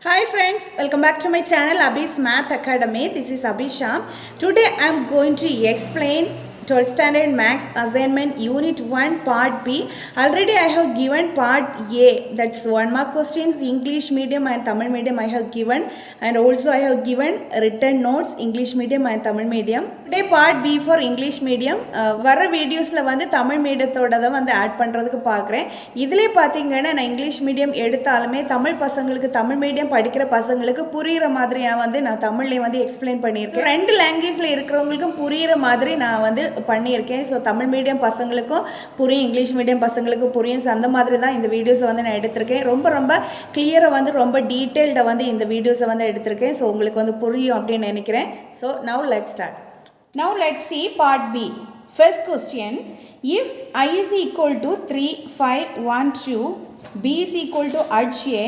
Hi friends, welcome back to my channel Abhi's Math Academy. This is Abhisha. Today I am going to explain 12th standard maths assignment unit 1 part B. Already I have given part A, that's 1 mark questions, English medium and Tamil medium I have given, and also I have given written notes English medium and Tamil medium. Today part B for English medium. வர வீடியோஸில் வந்து தமிழ் மீடியத்தோட தான் வந்து add பண்ணுறதுக்கு பார்க்குறேன். இதிலே பார்த்தீங்கன்னா நான் இங்கிலீஷ் மீடியம் எடுத்தாலுமே தமிழ் பசங்களுக்கு தமிழ் மீடியம் படிக்கிற பசங்களுக்கு புரிகிற மாதிரி வந்து நான் தமிழ்லேயே வந்து எக்ஸ்பிளைன் பண்ணியிருக்கேன். ரெண்டு லாங்குவேஜில் இருக்கிறவங்களுக்கும் புரிகிற மாதிரி நான் வந்து பண்ணியிருக்கேன். ஸோ தமிழ் மீடியம் பசங்களுக்கும் புரியும், இங்கிலீஷ் மீடியம் பசங்களுக்கும் புரியும். ஸோ அந்த மாதிரி தான் இந்த வீடியோஸை வந்து நான் எடுத்திருக்கேன். ரொம்ப கிளியராக வந்து ரொம்ப டீட்டெயில்டாக வந்து இந்த வீடியோஸை வந்து எடுத்திருக்கேன். ஸோ உங்களுக்கு வந்து புரியும் அப்படின்னு நினைக்கிறேன். So now let's start. Now let's see part B. First question, if I is equal to 3, 5, 1, 2, B is equal to arch A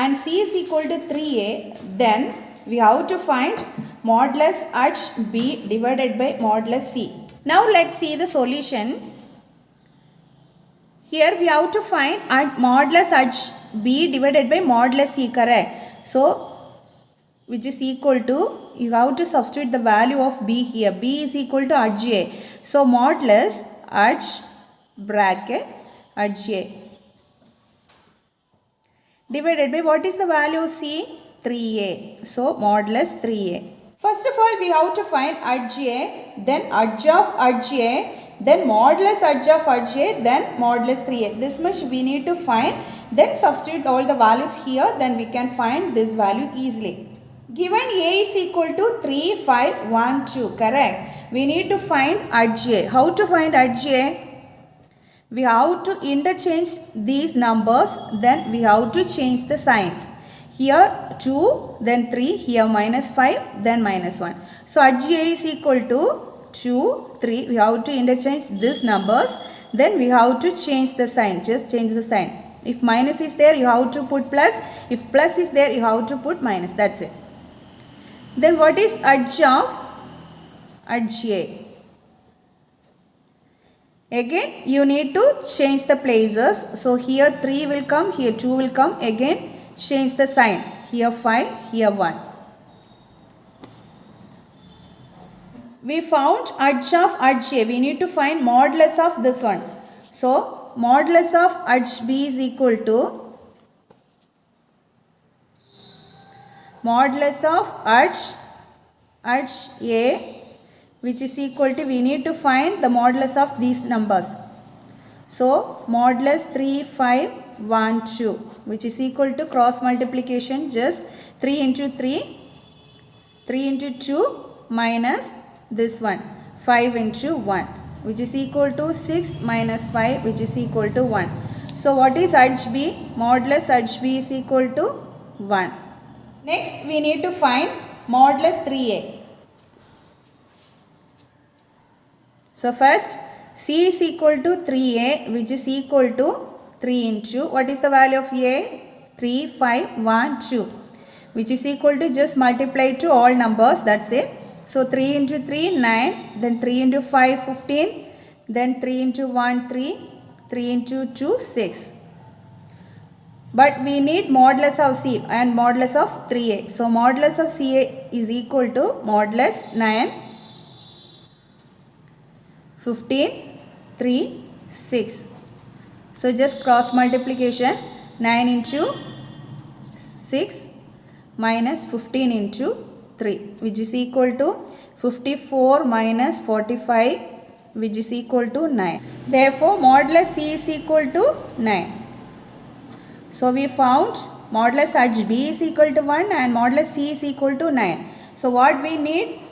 and C is equal to 3A, then we have to find modulus arch B divided by modulus C. Now let's see the solution. Here we have to find modulus arch B divided by modulus C, correct? So which is equal to, you have to substitute the value of B here. B is equal to arch A. So modulus arch bracket arch A divided by, what is the value of C? 3A. So modulus 3A. First of all, we have to find arch A, then arch of arch A, then modulus arch of arch A, then modulus 3A. This much we need to find. Then substitute all the values here. Then we can find this value easily. Given A is equal to 3, 5, 1, 2, correct? We need to find arch A. How to find arch A? We have to interchange these numbers, then we have to change the signs. Here 2, then 3, here minus 5, then minus 1. So arch A is equal to 2, 3. We have to interchange these numbers, then we have to change the sign. Just change the sign. If minus is there, you have to put plus. If plus is there, you have to put minus. That's it. Then what is arch of arch A? Again you need to change the places. So here 3 will come, here 2 will come. Again change the sign. Here 5, here 1. We found arch of arch A. We need to find modulus of this one. So modulus of arch B is equal to modulus of arch A, which is equal to, we need to find the modulus of these numbers. So modulus 3, 5, 1, 2, which is equal to cross multiplication, just 3 into 3, 3 into 2 minus this one, 5 into 1, which is equal to 6 minus 5, which is equal to 1. So what is arch B? Modulus arch B is equal to 1. Next we need to find modulus 3A. So first C is equal to 3A, which is equal to 3 into, what is the value of A? 3, 5, 1, 2, which is equal to, just multiply to all numbers, that's it. So 3 into 3, 9, then 3 into 5, 15, then 3 into 1, 3, 3 into 2, 6. But we need modulus of C and modulus of 3A. So modulus of CA is equal to modulus 9, 15, 3, 6. So just cross multiplication, 9 into 6 minus 15 into 3, which is equal to 54 minus 45, which is equal to 9. Therefore modulus C is equal to 9. So we found modulus arch B is equal to 1 and modulus C is equal to 9. So what we need?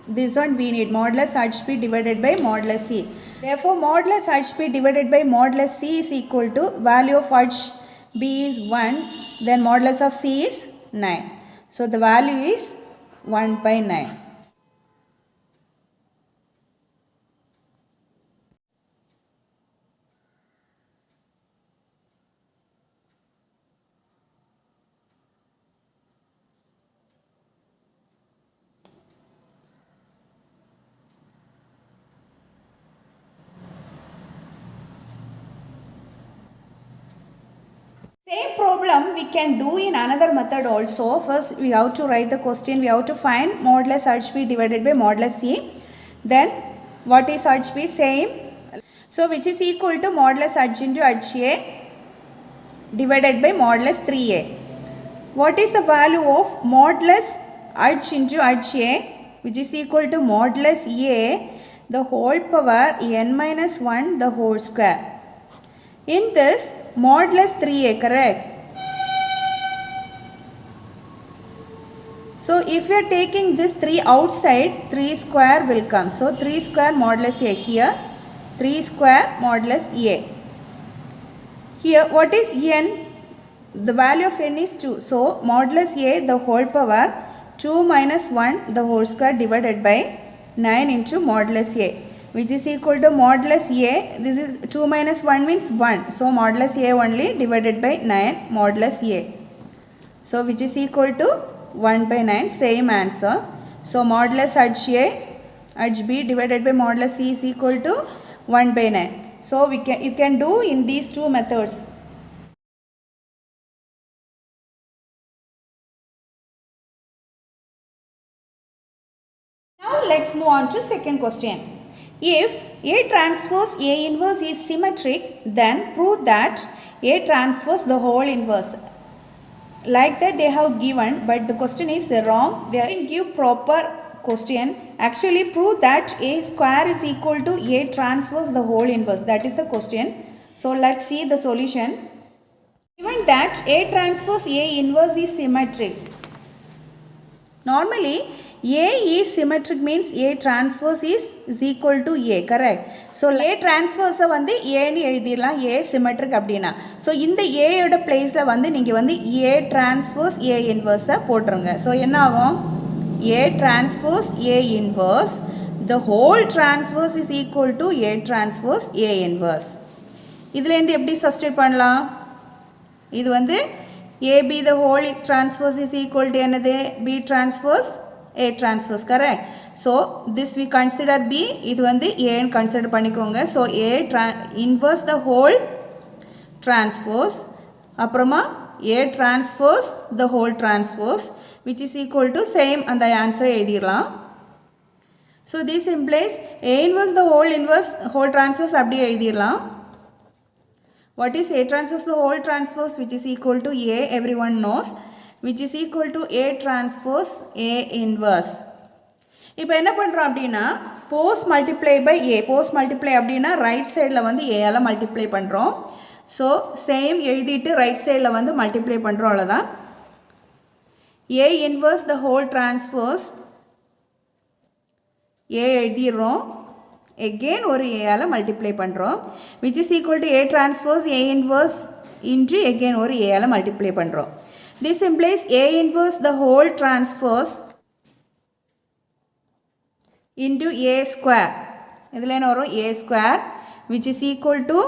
This one we need modulus arch B divided by modulus C. Therefore modulus arch B divided by modulus C is equal to, value of arch B is 1, then modulus of C is 9. So the value is 1 by 9. Same problem we can do in another method also. First we have to write the question, we have to find modulus Hb divided by modulus C. Then what is Hb? Same. So which is equal to modulus H into HA divided by modulus 3A. What is the value of modulus H into HA, which is equal to modulus A the whole power n minus 1 the whole square. In this modulus 3A, correct? So if you are taking this 3 outside, 3 square will come. So 3 square modulus A here, 3 square modulus A. Here what is n? The value of n is 2. So modulus A the whole power 2 minus 1 the whole square divided by 9 into modulus A, which is equal to modulus A. This is 2 minus 1 means 1. So modulus A only divided by 9 modulus A. So which is equal to 1 by 9. Same answer. So modulus HA HB divided by modulus C is equal to 1 by 9. So you can do in these two methods. Now let's move on to second question. If A transpose A inverse is symmetric, then prove that A transpose the whole inverse. Like that they have given, but the question is wrong. They didn't give proper question. Actually prove that A square is equal to A transpose the whole inverse. That is the question. So let's see the solution. Given that A transpose A inverse is symmetric. Normally A is symmetric means A transpose is equal to A, correct? So A transpose வந்து A னு எழுதிரலாம், A symmetric அப்படினா. So இந்த A யோட placeல வந்து நீங்க வந்து A transpose A inverse போட்டுருங்க. So என்ன ஆகும்? A transpose A inverse the whole transpose is equal to A transpose A inverse. இதில் இருந்து எப்படி substitute பண்ணலாம்? இது வந்து AB the whole transpose is equal to என்னது? B transpose A transpose, correct? So this we consider B, இது வந்து A னு consider பண்ணிக்கோங்க. So A inverse the whole transpose, அப்புறமா A transpose the whole transpose, which is equal to same அந்த answer எழுதிரலாம். So this implies A inverse the whole transpose அப்படி எழுதிரலாம். What is A transpose the whole transpose? Which is equal to A, everyone knows, which is equal to A transpose A inverse. இப்போ என்ன பண்ணுறோம் அப்படின்னா both multiply by A, both multiply அப்படின்னா right சைடில் வந்து ஏல multiply பண்ணுறோம். ஸோ சேம் எழுதிட்டு ரைட் சைடில் வந்து மல்டிப்ளை பண்ணுறோம், அவ்வளோதான். A inverse the whole transpose A எழுதிடுறோம், again ஒரு ஏல மல்டிப்ளை பண்ணுறோம், which is equal to A transpose A inverse into again ஒரு ஏல மல்டிப்ளை பண்ணுறோம். This implies A inverse the whole transpose into A square. இதில் என்ன வரும்? A square, which is equal to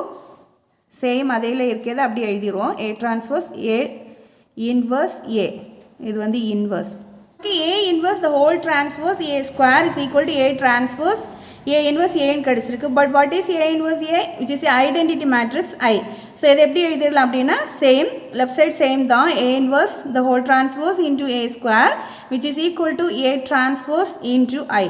same அதையில் இருக்கிறது அப்படி எழுதிடுவோம், A transpose A inverse A. இது வந்து inverse. Okay, A inverse the whole transpose A square is equal to A transpose A inverse A னு கிடைச்சிருக்கு. But what is A inverse A? Which is identity matrix I. So இது எப்படி எழுதிடலாம் அப்படின்னா same, left side same தான், A inverse the whole transpose into A square, which is equal to A transpose into I.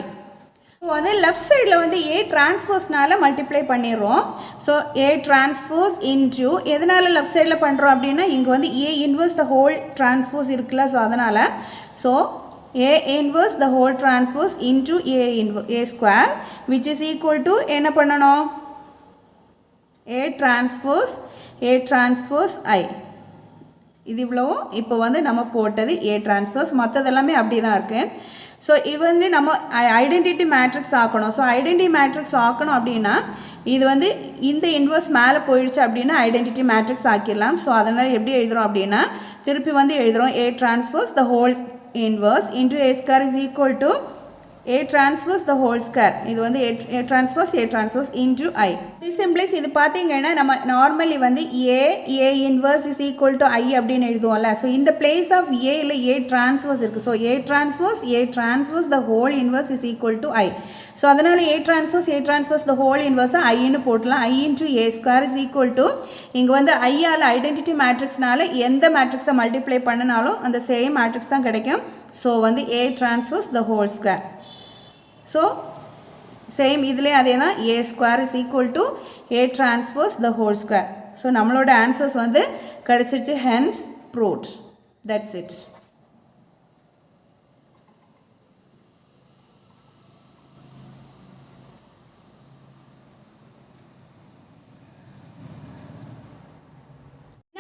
So வந்து left சைடில் வந்து A டிரான்ஸ்போஸ்னால் multiply பண்ணிடுறோம். So A transpose into எதனால் லெஃப்ட் சைடில் பண்ணுறோம் அப்படின்னா இங்கே வந்து A inverse the whole transpose இருக்குல்ல, ஸோ அதனால் so A inverse the whole transpose into A square, which is equal to என்ன பண்ணணும்? A transpose I. இது இவ்வளவும் இப்போ வந்து நம்ம போட்டது A transpose, மற்றதெல்லாமே அப்படி தான் இருக்குது. ஸோ இது வந்து நம்ம ஐடென்டிட்டி மேட்ரிக்ஸ் ஆக்கணும். ஸோ ஐடென்டிட்டி மேட்ரிக்ஸ் ஆக்கணும் அப்படின்னா இது வந்து இந்த இன்வர்ஸ் மேலே போயிடுச்சு அப்படின்னா ஐடென்டிட்டி மேட்ரிக்ஸ் ஆக்கிடலாம். ஸோ அதனால் எப்படி எழுதுகிறோம் அப்படின்னா திருப்பி வந்து எழுதுகிறோம் A transpose the whole inverse into A square is equal to A transpose the whole square. இது வந்து A transpose into I. This implies இது பார்த்தீங்கன்னா நம்ம normally வந்து A inverse is equal to I அப்படின்னு எழுதுவோம்ல. So in the place of A இல்ல A transpose இருக்கு. So A transpose the whole inverse is equal to I. So அதனால A transpose the whole inverse I ன்னு போடலாம். I into A square is equal to இங்க வந்து I ஆல identity matrixனால எந்த matrixை multiply பண்ணனாலும் அந்த same matrix தான் கிடைக்கும். So வந்து A transpose the whole square. So same இதிலே அதே தான் A square is equal to A transpose the whole square. So நம்மளோட answers வந்து கிடைச்சிருச்சு, hence proved. That's it.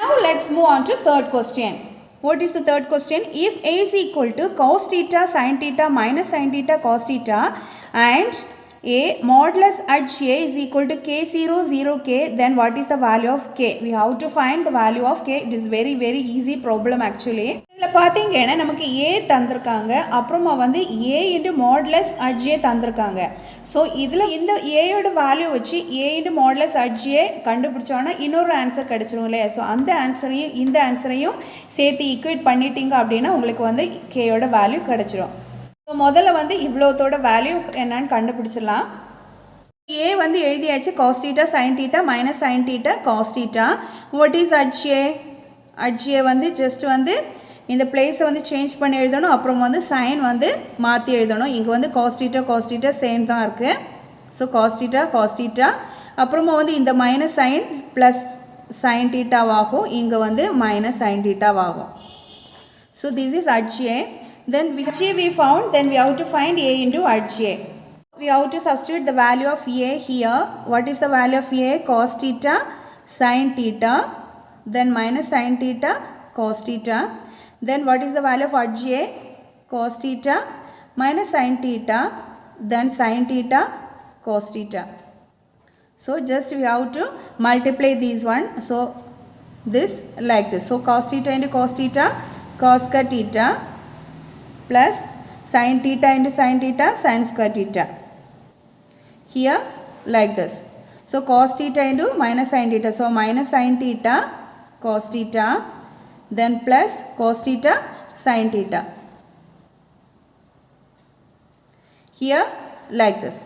Now let's move on to third question. What is the third question? If A is equal to cos theta sin theta minus sin theta cos theta and A modulus at A is equal to K0 0 K, then what is the value of K? We have to find the value of K. It is very easy problem actually. இதில் பார்த்தீங்கன்னா நமக்கு A தந்திருக்காங்க, அப்புறமா வந்து A into modulus at J தந்திருக்காங்க. So இதில் இந்த ஏயோட value வச்சு A into modulus at J கண்டுபிடிச்சோன்னா இன்னொரு ஆன்சர் கிடச்சிரும் இல்லையா. ஸோ அந்த ஆன்சரையும் இந்த ஆன்சரையும் சேர்த்து ஈக்குவேட் பண்ணிட்டீங்க அப்படின்னா உங்களுக்கு வந்து கேயோட வேல்யூ கிடச்சிரும். ஸோ முதல்ல வந்து இவ்வளோத்தோட வேல்யூ என்னன்னு கண்டுபிடிச்சிடலாம். A வந்து எழுதியாச்சு cos theta sin theta minus sin theta cos theta. What is at J? At J வந்து ஜஸ்ட் வந்து இந்த பிளேஸை வந்து சேஞ்ச் பண்ணி எழுதணும், அப்புறம் வந்து சைன் வந்து மாற்றி எழுதணும். இங்கே வந்து cos theta சேம் தான் இருக்குது. ஸோ cos theta அப்புறமா வந்து இந்த மைனஸ் சைன் ப்ளஸ் sin thetaவாகும், இங்கே வந்து மைனஸ் sin thetaவாகும். So this is at J. Then which we found, then we have to find A into at J. We have to substitute the value of A here. What is the value of A? Cos theta sin theta, then minus sin theta cos theta. Then what is the value of at J? Cos theta minus sin theta, then sin theta cos theta. So just we have to multiply these one. So this like this. So cos theta into cos theta, cos square theta plus sin theta into sin theta, sin square theta. Here like this. So cos theta into minus sin theta. So minus sin theta cos theta, then plus cos theta sin theta. Here like this.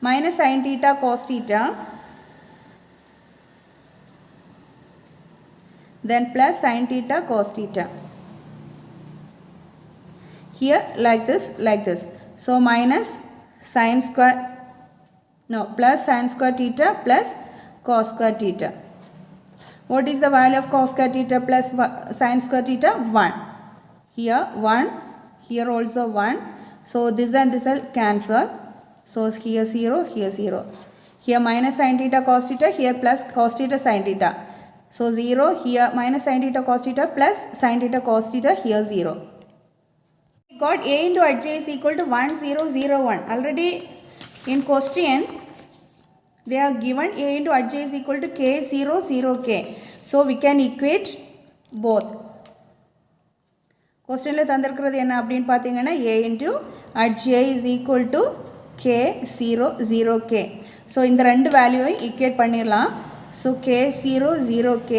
Minus sin theta cos theta, then plus sin theta cos theta. Here like this. So minus sin square, no, plus sin square theta plus cos square theta. What is the value of cos square theta plus sin square theta? 1. Here 1, here also 1. So this and this will cancel. So here 0, here 0. Here minus sin theta cos theta, here plus cos theta sin theta. So 0, here minus sin theta cos theta plus sin theta cos theta, here 0. We got A into at J is equal to 1 0 0 1. Already in question they have given A into at J is equal to K0 0 K. So we can equate both. Question தந்திருக்கிறது என்ன அப்படின்னு பார்த்தீங்கன்னா A into at J is equal to K0 0 K. So இந்த ரெண்டு வேல்யூவை equate பண்ணிடலாம். So K0 0 K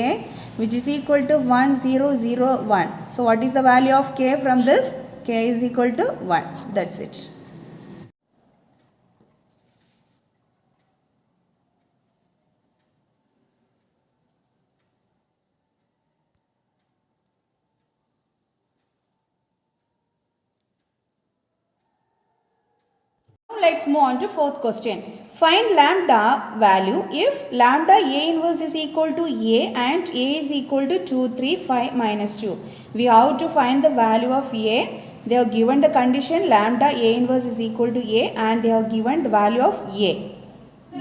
which is equal to 1 0 0 1. So what is the value of K from this? K is equal to 1. That's it. Let's move on to fourth question. Find lambda value if lambda A inverse is equal to A and A is equal to 2 3 5 minus 2. We have to find the value of A. They have given the condition lambda A inverse is equal to A and they have given the value of A.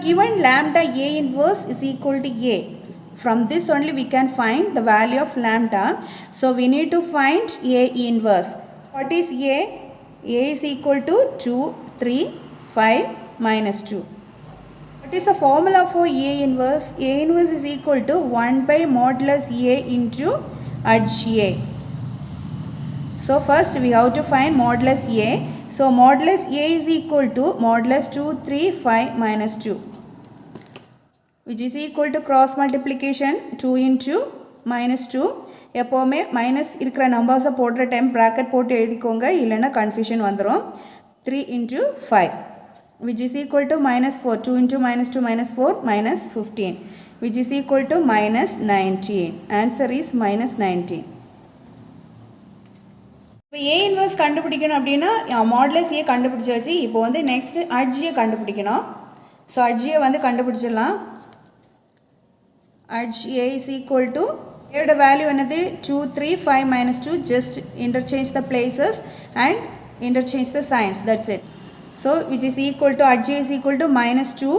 Given lambda A inverse is equal to A. From this only we can find the value of lambda. So we need to find A inverse. What is A? A is equal to 2 3 5 minus 2. What is the formula for A inverse? A inverse is equal to 1 by modulus A into at A. So first we have to find modulus A. So modulus A is equal to modulus 2, 3, 5 minus 2, which is equal to cross multiplication 2 into minus 2. எப்போவுமே minus இருக்கிற நம்பர்ஸை போடுற time bracket போட்டு எழுதிக்கோங்க, இல்லைன்னா confusion வந்துடும். 3 into 5, which is equal to minus 4. 2 into minus 2 minus 4 minus 15, which is equal to minus 19. Answer is minus 19. இப்போ A inverse கண்டுபிடிக்கணும் அப்படின்னா மாடுலஸ் A கண்டுபிடிச்சாச்சு. இப்போ வந்து நெக்ஸ்ட் அட்ஜியை கண்டுபிடிக்கணும். ஸோ அட்ஜியை வந்து கண்டுபிடிச்சிடலாம். Adj A is equal to A value என்னது 2, 3, 5 minus 2. Just interchange the places and interchange the signs. That's it. So which is equal to adj is equal to minus 2.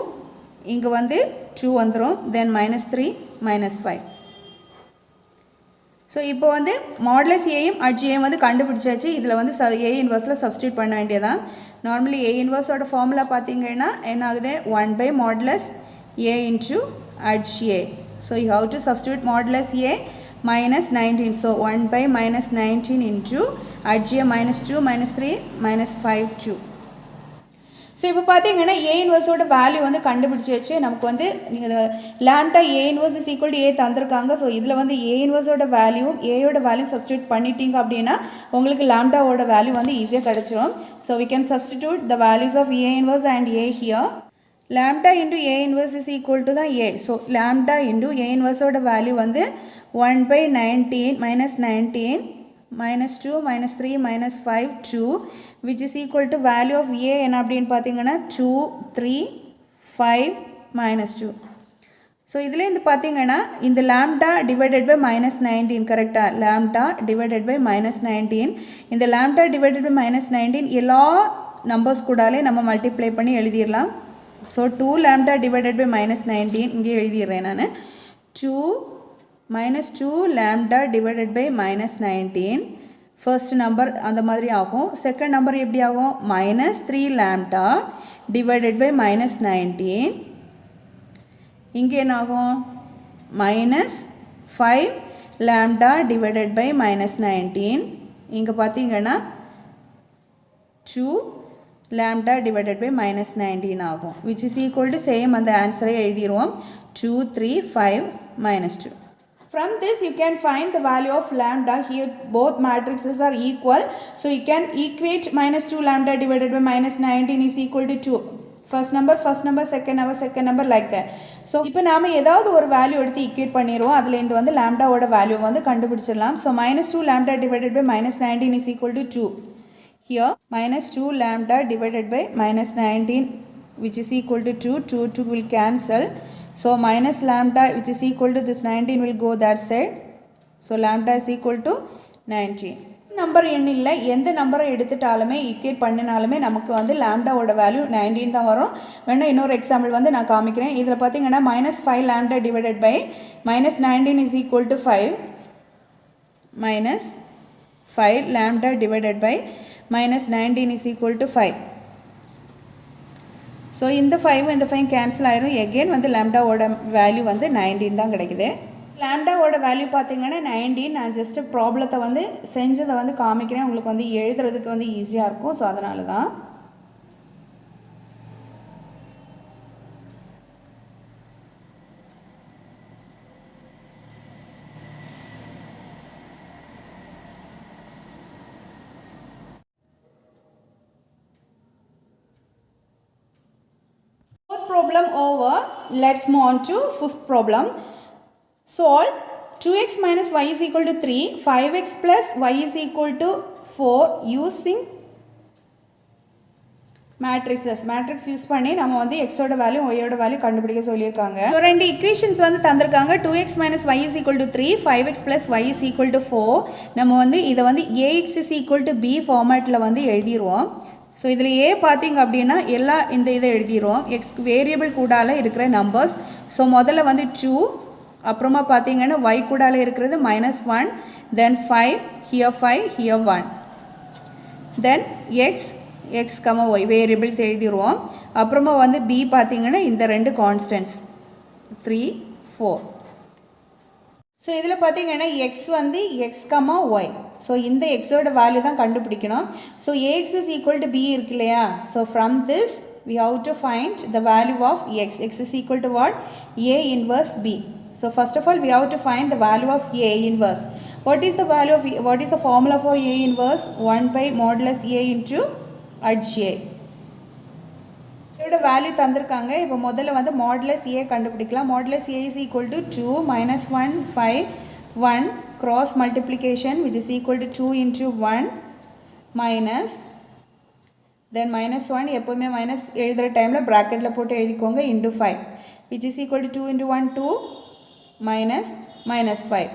இங்கே வந்து 2 வந்துடும். Then minus 3 minus 5. ஸோ இப்போ வந்து modulus ஏயும் அட்ஜியையும் வந்து கண்டுபிடிச்சாச்சு. இதில் வந்து A இன்வர்ஸில் சப்ஸ்டியூட் பண்ண வேண்டியதான். நார்மலி A இன்வர்ஸோட ஃபார்முலா பார்த்தீங்கன்னா என்ன ஆகுது, 1 by modulus A into adj A. So you have to substitute modulus A minus 19. So 1 by minus 19 into adj A minus 2 minus 3 minus 5 2. So இப்போ பார்த்தீங்கன்னா A இன்வர்ஸோட வேல்யூ வந்து கண்டுபிடிச்சாச்சு. நமக்கு வந்து lambda A inverse is equal to A தந்திருக்காங்க. So இதில் வந்து A இன்வர்ஸோட value ஏயோட value substitute பண்ணிட்டீங்க அப்படின்னா உங்களுக்கு லாம்டாவோட வேல்யூ வந்து ஈஸியாக கிடச்சிரும். So we can substitute the values of A inverse and A here. Lambda into A inverse is equal to the A. So lambda into A inverse oda value வந்து 1 by 19 minus 19 minus 2 minus 3 minus 5 2, which is equal to value of A என்ன அப்படின்னு பார்த்தீங்கன்னா 2 3 5 minus 2. So இதில் இந்த பார்த்தீங்கன்னா இந்த lambda divided by minus 19 கரெக்டாக, lambda divided by minus 19. இந்த lambda divided by minus 19 எல்லா நம்பர்ஸ் கூடாலே நம்ம மல்டிப்ளை பண்ணி எழுதிடலாம். So 2 lambda divided by minus 19 இங்கே எழுதிடுறேன் நான். 2 minus 2 lambda divided by minus 19 first number அந்த மாதிரி ஆகும். செகண்ட் நம்பர் எப்படி ஆகும், minus 3 lambda divided by minus 19. இங்கே என்ன ஆகும், minus 5 lambda divided by minus 19. இங்கே பார்த்தீங்கன்னா 2 lambda divided by minus 19 ஆகும், which is equal to same அந்த ஆன்சரை எழுதிடுவோம் 2 3 5 minus 2. From this you can find the value of lambda. Here both matrices are equal, so you can equate minus 2 lambda divided by minus 19 is equal to 2. first number, second number like that. So இப்போ நாம ஏதாவது ஒரு value எடுத்து equate பண்ணிடுவோம். அதில் இருந்து வந்து லாம்டாவோட value வந்து கண்டுபிடிச்சிடலாம். So minus 2 lambda divided by minus 19 is equal to 2. Here minus 2 lambda divided by minus 19 which is equal to 2. 2 2 will cancel. So minus lambda which is equal to this 19 will go that side. So lambda is equal to 19. Number எண்ணில் எந்த நம்பரை எடுத்துட்டாலுமே equate பண்ணினாலுமே நமக்கு வந்து லாம்டாவோட value 19 தான் வரும். வேணா இன்னொரு example வந்து நான் காமிக்கிறேன். இதில் பார்த்தீங்கன்னா minus 5 lambda divided by minus 19 is equal to 5. minus 5 lambda divided by minus 19 is equal to 5. So இந்த 5 இந்த 5 கேன்சல் ஆயிரும். எகெயின் வந்து லாம்டாவோட வேல்யூ வந்து 19 தான் கிடைக்குது. லாம்டாவோட வேல்யூ பார்த்தீங்கன்னா 19. நான் ஜஸ்ட் ப்ராப்ளத்தை வந்து செஞ்சதை வந்து காமிக்கிறேன், உங்களுக்கு வந்து எழுதுறதுக்கு வந்து ஈஸியாக இருக்கும். ஸோ அதனால தான் problem over. Let's move on to fifth problem. Solve 2x minus y is equal to 3, 5x plus y is equal to 4 using matrices. Matrix use பண்ணி நம்ம வந்து x ஓட வேல்யூ y ஓட வேல்யூ கண்டுபிடிக்க சொல்லியிருக்காங்க. ஸோ ரெண்டு ஈக்குவேஷன்ஸ் வந்து தந்திருக்காங்க. 2x minus y is equal to 3, 5x plus y is equal to 4. நம்ம வந்து இதை வந்து ax is equal to b ஃபார்மேட்டில் வந்து எழுதிடுவோம். ஸோ இதில் ஏ பார்த்தீங்க அப்படின்னா எல்லா இந்த இதை எழுதிடுவோம். எக்ஸ் வேரியபிள் கூடால இருக்கிற நம்பர்ஸ். ஸோ முதல்ல வந்து 2, அப்புறமா பார்த்தீங்கன்னா ஒய் கூடால இருக்கிறது -1, then 5, here 5, here 1, then x comma y variables எழுதிடுவோம். அப்புறமா வந்து பி பார்த்தீங்கன்னா இந்த ரெண்டு கான்ஸ்டன்ட்ஸ் 3 4. ஸோ இதில் பார்த்தீங்கன்னா எக்ஸ் வந்து எக்ஸ் கமா ஒய். ஸோ இந்த எக்ஸோட வேல்யூ தான் கண்டுபிடிக்கணும். So AX is equal to B இருக்கு இல்லையா? So from this we have to find the value of x. X is equal to what? A inverse b. So first of all we have to find the value of A inverse. What is the value of what is the formula for A inverse? 1 by modulus A into H A. இதோட value தந்திருக்காங்க. இப்போ முதல்ல வந்து modulus A கண்டுபிடிக்கலாம். Modulus A is equal to 2 minus 1 5 1 cross multiplication which is equal to 2 into 1 minus then minus 1 எப்போவுமே minus எழுதுகிற டைமில் ப்ராக்கெட்டில் போட்டு எழுதிக்கோங்க into 5 which is equal to 2 into 1 2 minus minus 5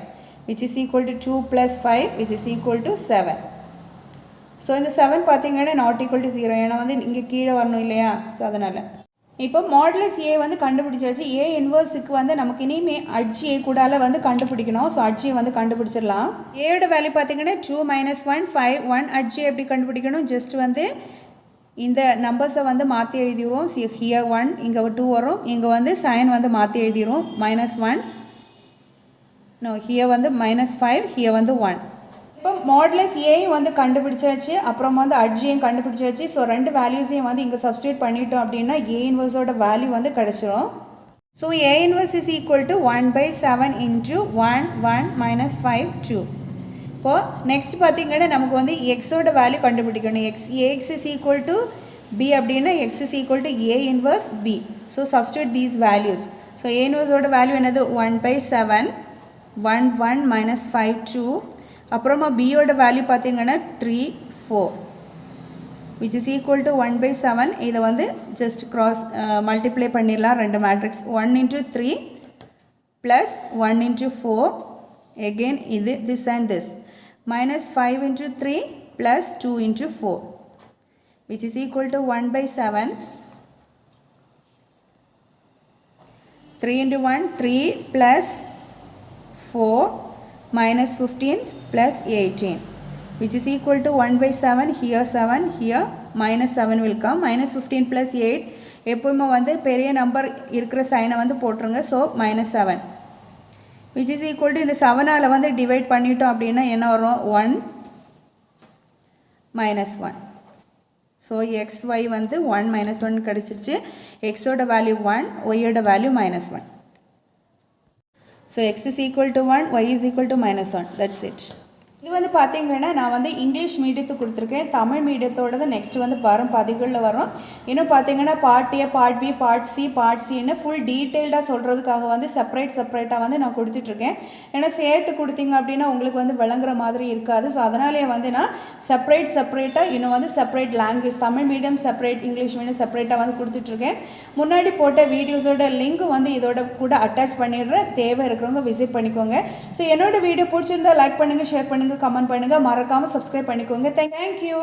which is equal to 2 plus 5 which is equal to 7. So இந்த 7 பார்த்தீங்கன்னா not equal to 0 ஏன்னா வந்து இங்கே கீழே வரணும் இல்லையா? ஸோ அதனால் இப்போ மாடுலஸ் ஏ வந்து கண்டுபிடிச்சாச்சு. ஏ இன்வர்ஸுக்கு வந்து நமக்கு இனிமேல் அட்ஜி ஏ கூடால வந்து கண்டுபிடிக்கணும். ஸோ அட்ஜியை வந்து கண்டுபிடிச்சிடலாம். ஏயோட வேல்யூ பார்த்தீங்கன்னா 2 minus 1 5 1 அட்ஜி எப்படி கண்டுபிடிக்கணும்? ஜஸ்ட் வந்து இந்த நம்பர்ஸை வந்து மாற்றி எழுதிடுவோம். ஹியர் 1 இங்கே 2 வரும். இங்கே வந்து சைன் வந்து மாற்றி எழுதிடுவோம். -1 நோ ஹியர் வந்து -5 ஹியர் வந்து 1. இப்போ மாடுலஸ் ஏயும் வந்து கண்டுபிடிச்சாச்சு. அப்புறம் வந்து அட்ஜியும் கண்டுபிடிச்சாச்சு. ஸோ ரெண்டு வேல்யூஸையும் வந்து இங்கே சப்ஸ்டியூட் பண்ணிட்டோம் அப்படின்னா ஏ இன்வர்ஸோட வேல்யூ வந்து கிடச்சிரும். So A inverse is equal to 1/7 into 1 1 minus 5 2. இப்போது நெக்ஸ்ட் பார்த்திங்கன்னா நமக்கு வந்து எக்ஸோட வேல்யூ கண்டுபிடிக்கணும். AX is equal to B அப்படின்னா X is equal to A inverse B. So substitute these values. So A இன்வர்ஸோட வேல்யூ என்னது? 1/7 1 1 minus 5 2. அப்புறமா பியோட வேல்யூ பார்த்திங்கன்னா 3 4 which is equal to 1/7. இதை வந்து ஜஸ்ட் க்ராஸ் மல்டிப்ளை பண்ணிடலாம். ரெண்டு matrix 1 into 3 plus 1 into 4 again இது this and this minus 5 into 3 plus 2 into 4 which is equal to 1/7. 3 into 1 3 plus 4 minus 15 plus 18 which is equal to 1/7. Here 7 here minus 7 will come. minus 15 plus 8 எப்போவுமே வந்து பெரிய number இருக்கிற சைனை வந்து போட்டுருங்க. So -7 which is equal to இந்த 7ஆல் வந்து divide பண்ணிட்டோம் அப்படின்னா என்ன வரும்? 1 -1. ஸோ xy வந்து 1 -1 கிடச்சிருச்சு. எக்ஸோட வேல்யூ 1 ஒய்யோட value -1. So x is equal to 1 y is equal to -1. that's it. இது வந்து பார்த்தீங்கன்னா நான் வந்து இங்கிலீஷ் மீடியத்துக்கு கொடுத்துருக்கேன். தமிழ் மீடியத்தோடது நெக்ஸ்ட் வந்து வரும் பதிகளில் வரும். இன்னும் பார்த்தீங்கன்னா part A part B part C part சின்னு ஃபுல் டீட்டெயில்டாக சொல்கிறதுக்காக வந்து செப்பரேட்டாக வந்து நான் கொடுத்துட்ருக்கேன். ஏன்னா சேர்த்து கொடுத்தீங்க அப்படின்னா உங்களுக்கு வந்து விளங்குற மாதிரி இருக்காது. ஸோ அதனாலேயே வந்து நான் செப்பரேட்டாக இன்னும் வந்து separate language Tamil medium separate English medium செப்பரேட்டாக வந்து கொடுத்துட்ருக்கேன். முன்னாடி போட்ட வீடியோஸோட லிங்க் வந்து இதோட கூட அட்டாச் பண்ணிடுறேன். தேவை இருக்கிறவங்க விசிட் பண்ணிக்கோங்க. ஸோ என்னோட வீடியோ பிடிச்சிருந்தா லைக் பண்ணுங்கள், ஷேர் பண்ணுங்கள், கமெண்ட் பண்ணுங்கள், மறக்காமல் சப்ஸ்கிரைப் பண்ணிக்கோங்க. தேங்க்யூ.